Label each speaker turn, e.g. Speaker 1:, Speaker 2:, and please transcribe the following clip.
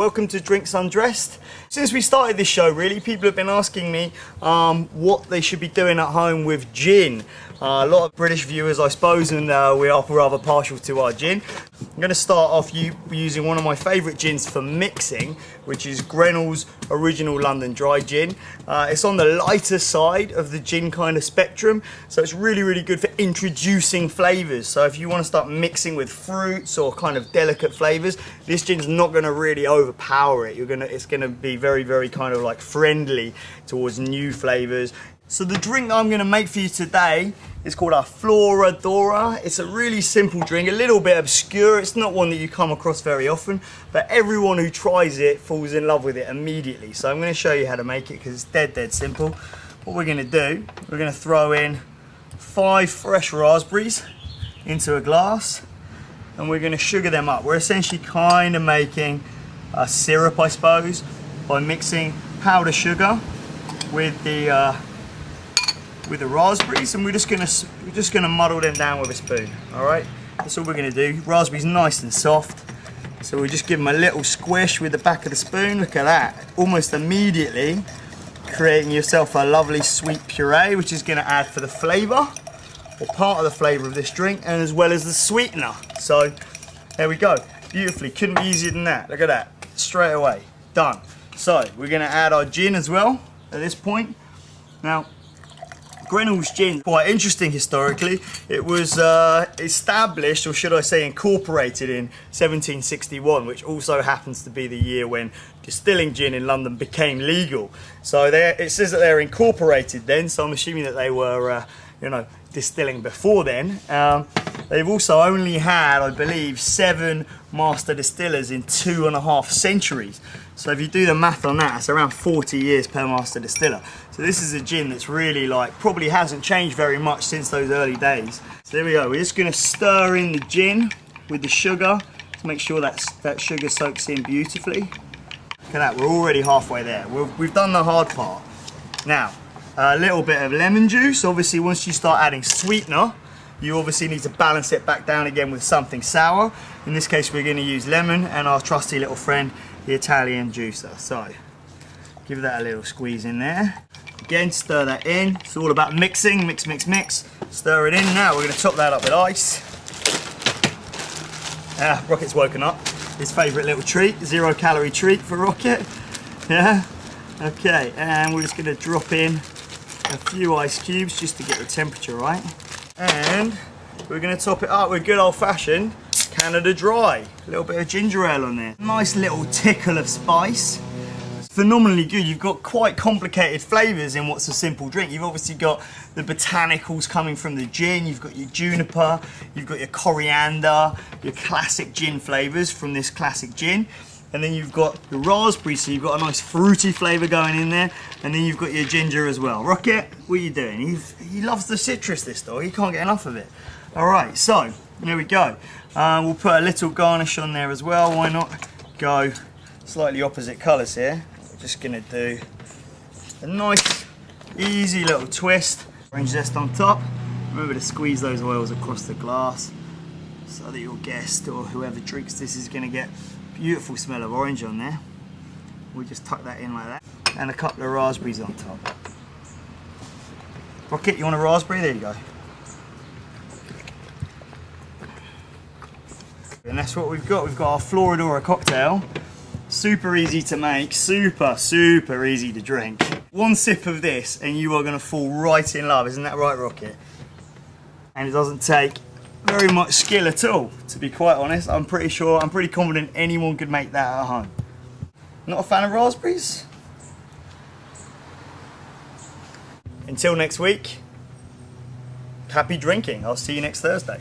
Speaker 1: welcome to Drinks Undressed. Since we started this show, really, people have been asking me what they should be doing at home with gin. A lot of British viewers, I suppose, and we are rather partial to our gin. I'm going to start off using one of my favourite gins for mixing, which is Greenall's Original London Dry Gin. It's on the lighter side of the gin kind of spectrum, so it's really, really good for introducing flavours. So if you want to start mixing with fruits or kind of delicate flavours, this gin's not going to really overpower it. It's going to be very, very kind of like friendly towards new flavours. So the drink that I'm going to make for you today is called a Floradora. It's a really simple drink, a little bit obscure. It's not one that you come across very often, but everyone who tries it falls in love with it immediately. So I'm going to show you how to make it because it's dead simple. What we're going to do, we're going to throw in 5 fresh raspberries into a glass and we're going to sugar them up. We're essentially kind of making a syrup, I suppose, by mixing powdered sugar with the raspberries, and we're just gonna muddle them down with a spoon. All right, that's all we're gonna do. Raspberries nice and soft, so we just give them a little squish with the back of the spoon. Look at that! Almost immediately, creating yourself a lovely sweet puree, which is gonna add for the flavour, or part of the flavour of this drink, and as well as the sweetener. So there we go. Beautifully, couldn't be easier than that. Look at that, straight away, done. So we're gonna add our gin as well at this point. Now, Greenall's gin, quite interesting historically. It was established, or should I say incorporated, in 1761, which also happens to be the year when distilling gin in London became legal. So it says that they're incorporated then, so I'm assuming that they were distilling before then. They've also only had, I believe, 7 master distillers in 2.5 centuries. So if you do the math on that, it's around 40 years per master distiller. So this is a gin that's really probably hasn't changed very much since those early days. So there we go, we're just gonna stir in the gin with the sugar to make sure that sugar soaks in beautifully. Look at that, we're already halfway there. We've done the hard part. Now, a little bit of lemon juice. Obviously, once you start adding sweetener, you obviously need to balance it back down again with something sour. In this case, we're gonna use lemon and our trusty little friend, the Italian juicer. So, give that a little squeeze in there. Again, stir that in. It's all about mixing, mix. Stir it in. Now we're gonna top that up with ice. Rocket's woken up. His favorite little treat, 0-calorie treat for Rocket. Yeah, okay, and we're just gonna drop in a few ice cubes just to get the temperature right. And we're going to top it up with good old-fashioned Canada Dry. A little bit of ginger ale on there. Nice little tickle of spice. It's phenomenally good. You've got quite complicated flavours in what's a simple drink. You've obviously got the botanicals coming from the gin. You've got your juniper. You've got your coriander. Your classic gin flavours from this classic gin. And then you've got the raspberry, so you've got a nice fruity flavour going in there. And then you've got your ginger as well. Rocket, what are you doing? He loves the citrus, this dog. He can't get enough of it. All right, so there we go. We'll put a little garnish on there as well. Why not go slightly opposite colours here? We're just going to do a nice, easy little twist. Orange zest on top. Remember to squeeze those oils across the glass so that your guest or whoever drinks this is going to get beautiful smell of orange on there. We'll just tuck that in like that. And a couple of raspberries on top. Rocket, you want a raspberry? There you go. And that's what we've got. We've got our Floradora cocktail. Super easy to make, super easy to drink. One sip of this and you are going to fall right in love. Isn't that right, Rocket? And it doesn't take very much skill at all, to be quite honest. I'm pretty confident anyone could make that at home. Not a fan of raspberries? Until next week, happy drinking. I'll see you next Thursday.